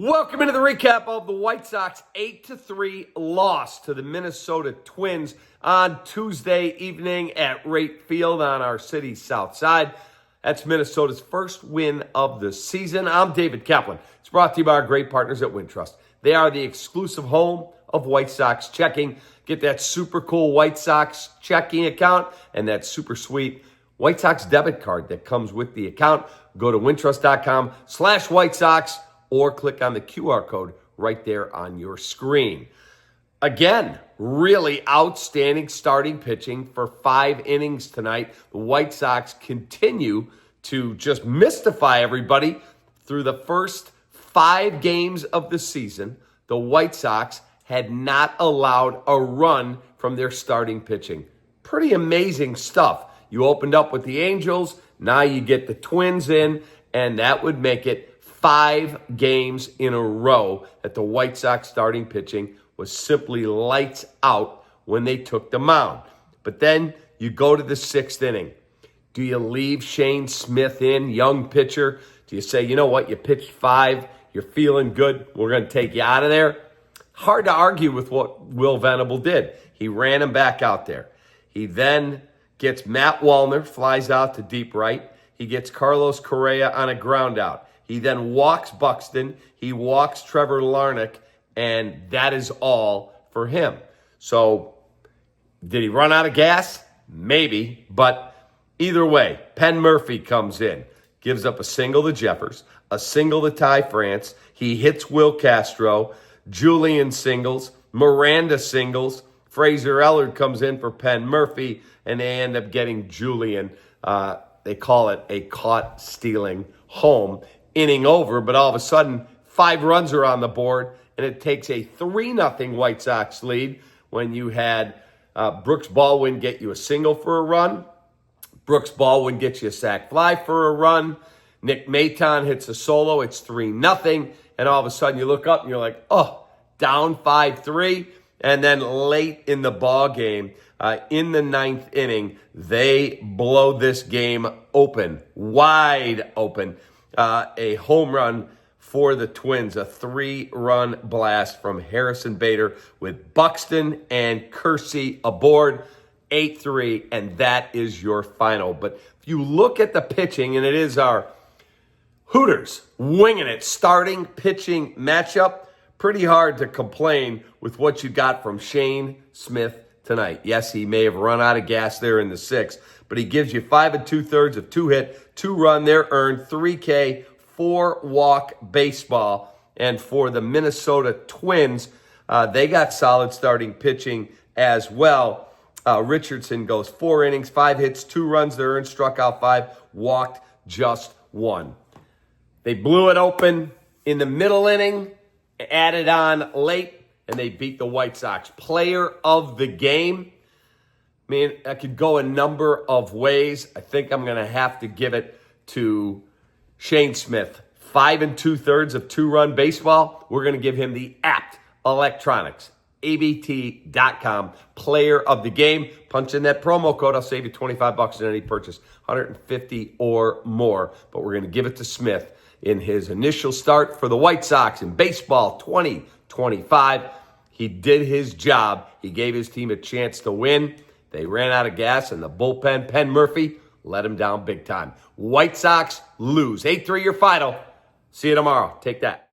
Welcome into the recap of the White Sox 8-3 loss to the Minnesota Twins on Tuesday evening at Rate Field on our city's south side. That's Minnesota's first win of the season. I'm David Kaplan. It's brought to you by our great partners at Wintrust. They are the exclusive home of White Sox checking. Get that super cool White Sox checking account and that super sweet White Sox debit card that comes with the account. Go to wintrust.com/White Sox or click on the QR code right there on your screen. Again, really outstanding starting pitching for 5 innings tonight. The White Sox continue to just mystify everybody. Through the first 5 games of the season, the White Sox had not allowed a run from their starting pitching. Pretty amazing stuff. You opened up with the Angels, now you get the Twins in, and that would make it 5 games in a row that the White Sox starting pitching was simply lights out when they took the mound. But then you go to the 6th inning. Do you leave Shane Smith in, young pitcher? Do you say, you know what, you pitched 5, you're feeling good, we're going to take you out of there? Hard to argue with what Will Venable did. He ran him back out there. He then gets Matt Wallner, flies out to deep right. He gets Carlos Correa on a ground out. He then walks Buxton, he walks Trevor Larnach, and that is all for him. So, did he run out of gas? Maybe, but either way, Penn Murphy comes in, gives up a single to Jeffers, a single to Ty France, he hits Will Castro, Julian singles, Miranda singles, Fraser Ellard comes in for Penn Murphy, and they end up getting Julian. They call it a caught stealing home. Inning over, but all of a sudden 5 runs are on the board, and it takes a 3-0 White Sox lead when you had Brooks Baldwin get you a single for a run. Brooks Baldwin gets you a sac fly for a run. Nick Maton hits a solo. It's 3-0, and all of a sudden you look up and you're like, oh, down 5-3. And then late in the ball game, in the 9th inning, they blow this game open, wide open. A home run for the Twins, a 3-run blast from Harrison Bader with Buxton and Kersey aboard, 8-3, and that is your final. But if you look at the pitching, and it is our Hooters winging it starting pitching matchup, pretty hard to complain with what you got from Shane Smith tonight. Yes, he may have run out of gas there in the 6th, but he gives you 5 2/3 of 2-hit, 2-run there earned, 3K, 4-walk baseball. And for the Minnesota Twins, they got solid starting pitching as well. Richardson goes 4 innings, 5 hits, 2 runs there earned, struck out 5, walked just 1. They blew it open in the middle inning, added on late, and they beat the White Sox. Player of the game. I mean, I could go a number of ways. I think I'm going to have to give it to Shane Smith. 5 2/3 of 2-run baseball. We're going to give him the apt electronics, ABT.com, player of the game. Punch in that promo code. I'll save you $25 in any purchase, $150 or more. But we're going to give it to Smith in his initial start for the White Sox in baseball 2025. He did his job. He gave his team a chance to win. They ran out of gas, and the bullpen, Penn Murphy, let him down big time. White Sox lose. 8-3 your final. See you tomorrow. Take that.